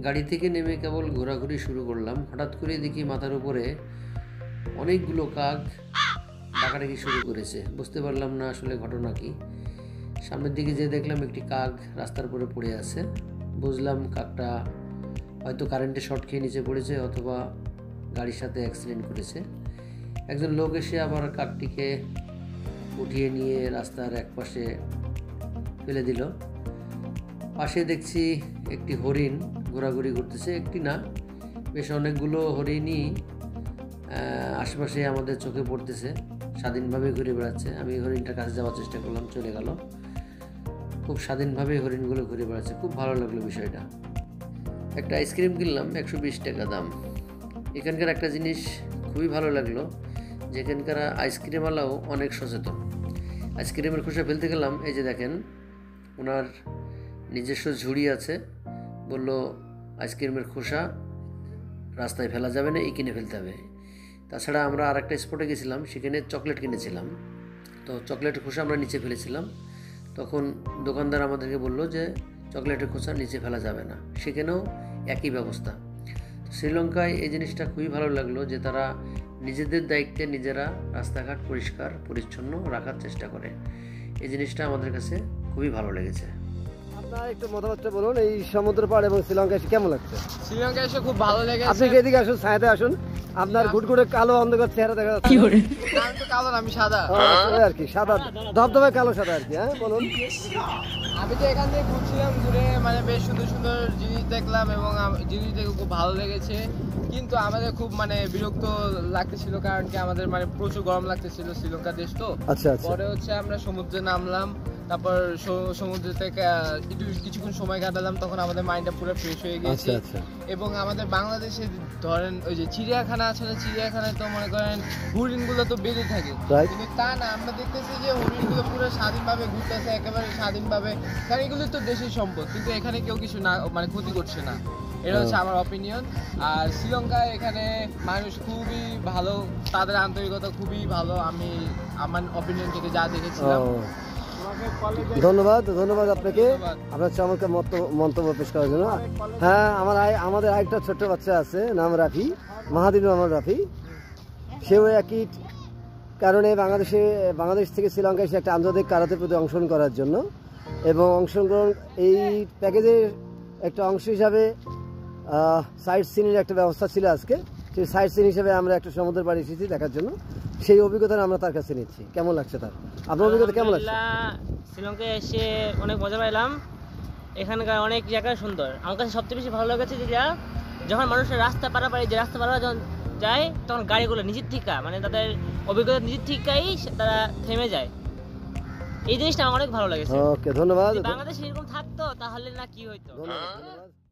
গাড়ি থেকে নেমে কেবল ঘোরাঘুরি শুরু করলাম, হঠাৎ করে দেখি মাথার উপরে অনেকগুলো কাক ডাকাডাকি শুরু করেছে। বুঝতে পারলাম না আসলে ঘটনা কি। সামনের দিকে যেয়ে দেখলাম একটি কাক রাস্তার উপরে পড়ে আছে। বুঝলাম কাকটা হয়তো কারেন্টে শর্ট খেয়ে নিচে পড়েছে অথবা গাড়ির সাথে অ্যাক্সিডেন্ট করেছে। একজন লোক এসে আবার কাকটিকে উঠিয়ে নিয়ে রাস্তার এক পাশে ফেলে দিল। পাশে দেখছি একটি হরিণ ঘোরাঘুরি করতেছে, একটি না বেশ অনেকগুলো হরিণই আশেপাশে আমাদের চোখে পড়তেছে, স্বাধীনভাবে ঘুরে বেড়াচ্ছে। আমি হরিণটার কাছে যাওয়ার চেষ্টা করলাম, চলে গেল। খুব স্বাধীনভাবে হরিণগুলো ঘুরে বেড়াচ্ছে, খুব ভালো লাগলো বিষয়টা। একটা আইসক্রিম কিনলাম, 120 টাকা দাম। এখানকার একটা জিনিস খুবই ভালো লাগলো, যেখানকার আইসক্রিমওয়ালাও অনেক সচেতন। আইসক্রিমের খোসা ফেলতে গেলাম, এই যে দেখেন ওনার নিজস্ব ঝুড়ি আছে। বলল আইসক্রিমের খোসা রাস্তায় ফেলা যাবে না, এই কিনে ফেলতে হবে। তাছাড়া আমরা আর একটা স্পটে গেছিলাম, সেখানে চকলেট কিনেছিলাম, তো চকলেটের খোসা আমরা নিচে ফেলেছিলাম। তখন দোকানদার আমাদেরকে বলল যে চকলেটের খোসা নিচে ফেলা যাবে না, সেখানেও একই ব্যবস্থা। শ্রীলঙ্কায় এই জিনিসটা খুবই ভালো লাগলো যে তারা নিজেদের দায়িত্বে নিজেরা রাস্তাঘাট পরিষ্কার পরিচ্ছন্ন রাখার চেষ্টা করে। এই জিনিসটা আমাদের কাছে খুবই ভালো লেগেছে। আপনার একটু মতামতটা বলুন, এই সমুদ্র পাড় এবং শ্রীলঙ্কা এসে কেমন লাগছে? শ্রীলঙ্কা এসে খুব ভালো লেগেছে। আপনি এদিকে আসুন, ছায়াতে আসুন। আপনার ঘুটঘুটে কালো অন্ধকার চেহারা দেখা যাচ্ছে। আমি তো কালো না, আমি সাদা আর কি, সাদা ধবধবে কালো সাদা আর কি। হ্যাঁ বলুন। আমি তো এখান থেকে ঘুরছিলাম, ঘুরে মানে বেশ সুন্দর সুন্দর জিনিস দেখলাম এবং জিনিস দেখে খুব ভালো লেগেছে। কিন্তু আমাদের খুব মানে বিরক্ত লাগতেছিল, কারণ কি আমাদের মানে প্রচুর গরম লাগতেছিল, শ্রীলঙ্কা দেশ তো। আচ্ছা। পরে হচ্ছে আমরা সমুদ্রে নামলাম, তারপর সমুদ্র থেকে কিছুক্ষণ সময় কাটালাম, তখন আমাদের মাইন্ডটা পুরো ফ্রেশ হয়ে গেছে। এবং আমাদের বাংলাদেশে ধরেন ওই যে চিড়িয়াখানা আছে, চিড়িয়াখানায় তো মনে করেন হরিণগুলো তো বেঁধে থাকে, কিন্তু তা না, আমরা দেখতেছি যে হরিণগুলো পুরো স্বাধীনভাবে ঘুরতেছে, একেবারে স্বাধীনভাবে, কারণ এগুলো তো দেশের সম্পদ, কিন্তু এখানে কেউ কিছু না মানে ক্ষতি করছে না। এটা হচ্ছে আমার অপিনিয়ন। আর শ্রীলঙ্কায় এখানে মানুষ খুবই ভালো, তাদের আন্তরিকতা খুবই ভালো, আমি আমার অপিনিয়ন থেকে যা দেখেছিলাম। ধন্যবাদ আপনাকে, আপনার চমৎকার মন্তব্য পেশ করার জন্য। হ্যাঁ, আমাদের আরেকটা ছোট্ট বাচ্চা আছে, নাম রাফি, মাহাদিন রহমান রাফি। সেও একই কারণে বাংলাদেশ থেকে শ্রীলঙ্কায় এসে একটা আন্তর্জাতিক কারাতে প্রতি অংশগ্রহণ করার জন্য, এবং অংশগ্রহণ এই প্যাকেজের একটা অংশ হিসাবে সাইট সিনের একটা ব্যবস্থা ছিল আজকে। সেই সাইট সিন হিসেবে আমরা একটা সমুদ্র পাড়ে এসেছি দেখার জন্য। সেই অভিজ্ঞতা আমরা তার কাছে নিচ্ছি। কেমন লাগছে তার? আপনার অভিজ্ঞতা কেমন লাগছে? শ্রীলঙ্কায় এসে অনেক মজা পাইলাম। এখানকার অনেক জায়গা সুন্দর। আমার কাছে সবচেয়ে বেশি ভালো লেগেছে যে যখন মানুষের রাস্তা পারাপারি যখন যায়, তখন গাড়িগুলো নিজের থেকে মানে তাদের অভিজ্ঞতা নিজের থেকেই তারা থেমে যায়। এই জিনিসটা আমার অনেক ভালো লেগেছে। ওকে, ধন্যবাদ। বাংলাদেশে এরকম থাকতো তাহলে না কি হইতো। ধন্যবাদ।